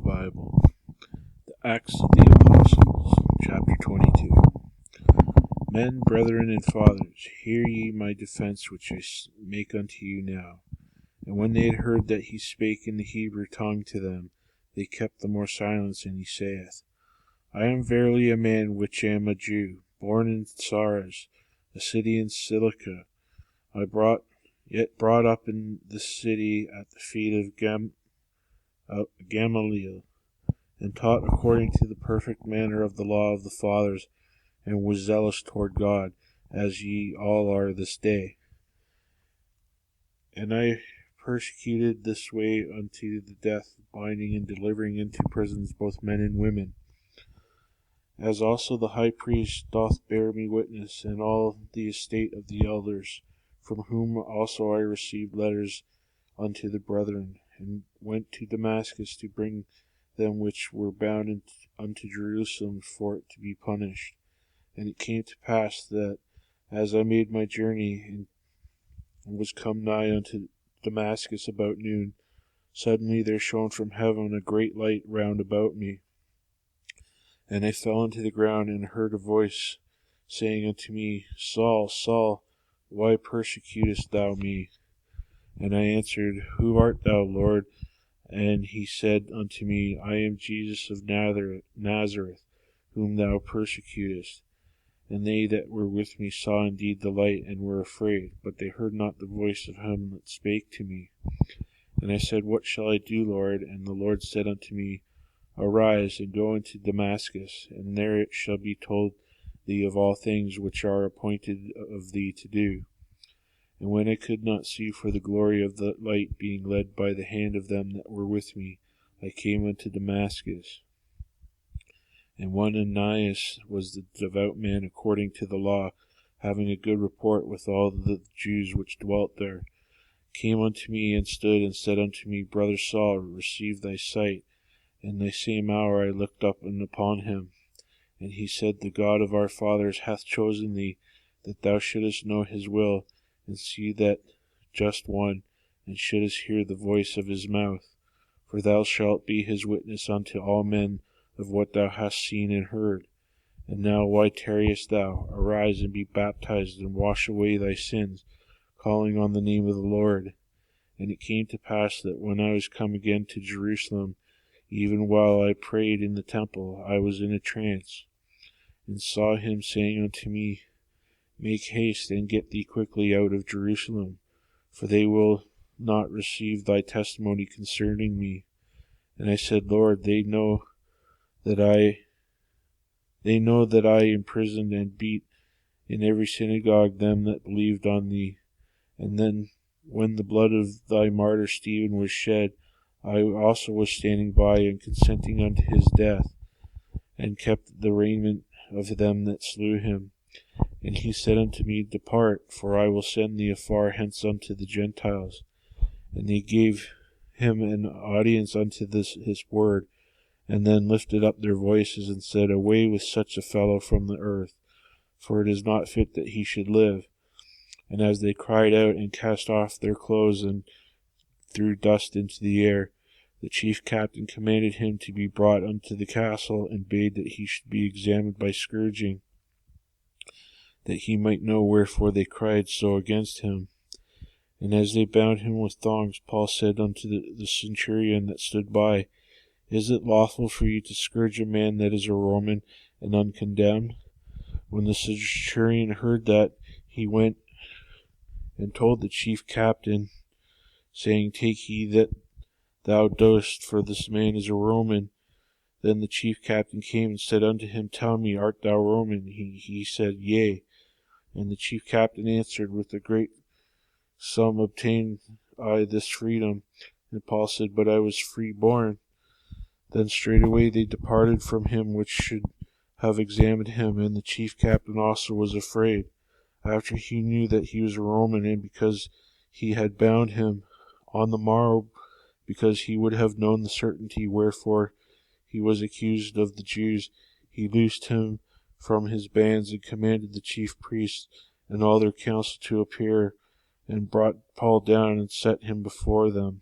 Bible. The Acts of the Apostles, chapter 22. Men, brethren, and fathers, hear ye my defense which I make unto you now. And when they had heard that he spake in the Hebrew tongue to them, they kept the more silence, and he saith, I am verily a man which am a Jew, born in Saras, a city in Cilicia. Yet brought up in the city at the feet of Gamaliel, and taught according to the perfect manner of the law of the fathers, and was zealous toward God, as ye all are this day. And I persecuted this way unto the death, binding and delivering into prisons both men and women. As also the high priest doth bear me witness, and all the estate of the elders, from whom also I received letters unto the brethren, and went to Damascus to bring them which were bound unto Jerusalem for it to be punished. And it came to pass that, as I made my journey, and was come nigh unto Damascus about noon, suddenly there shone from heaven a great light round about me. And I fell unto the ground, and heard a voice saying unto me, Saul, Saul, why persecutest thou me? And I answered, Who art thou, Lord? And he said unto me, I am Jesus of Nazareth, whom thou persecutest. And they that were with me saw indeed the light, and were afraid, but they heard not the voice of him that spake to me. And I said, What shall I do, Lord? And the Lord said unto me, Arise, and go into Damascus, and there it shall be told thee of all things which are appointed of thee to do. And when I could not see for the glory of the light, being led by the hand of them that were with me, I came unto Damascus. And one Ananias was the devout man according to the law, having a good report with all the Jews which dwelt there, came unto me and stood and said unto me, Brother Saul, receive thy sight. In the same hour I looked up and upon him. And he said, The God of our fathers hath chosen thee, that thou shouldest know his will, and see that just one, and shouldest hear the voice of his mouth. For thou shalt be his witness unto all men of what thou hast seen and heard. And now why tarriest thou? Arise and be baptized, and wash away thy sins, calling on the name of the Lord. And it came to pass that when I was come again to Jerusalem, even while I prayed in the temple, I was in a trance, and saw him saying unto me, Make haste, and get thee quickly out of Jerusalem, for they will not receive thy testimony concerning me. And I said, Lord, they know that I imprisoned and beat in every synagogue them that believed on thee. And then, when the blood of thy martyr Stephen was shed, I also was standing by and consenting unto his death, and kept the raiment of them that slew him. And he said unto me, Depart, for I will send thee afar hence unto the Gentiles. And they gave him an audience unto his word, and then lifted up their voices, and said, Away with such a fellow from the earth, for it is not fit that he should live. And as they cried out and cast off their clothes and threw dust into the air, the chief captain commanded him to be brought unto the castle, and bade that he should be examined by scourging, that he might know wherefore they cried so against him. And as they bound him with thongs, Paul said unto the centurion that stood by, Is it lawful for you to scourge a man that is a Roman and uncondemned? When the centurion heard that, he went and told the chief captain, saying, Take heed that thou doest, for this man is a Roman. Then the chief captain came and said unto him, Tell me, art thou Roman? He said, Yea. And the chief captain answered, With a great sum obtained I this freedom. And Paul said, But I was freeborn. Then straightway they departed from him which should have examined him, and the chief captain also was afraid, after he knew that he was a Roman, and because he had bound him. On the morrow, because he would have known the certainty wherefore he was accused of the Jews, he loosed him from his bands, and commanded the chief priests and all their council to appear, and brought Paul down and set him before them.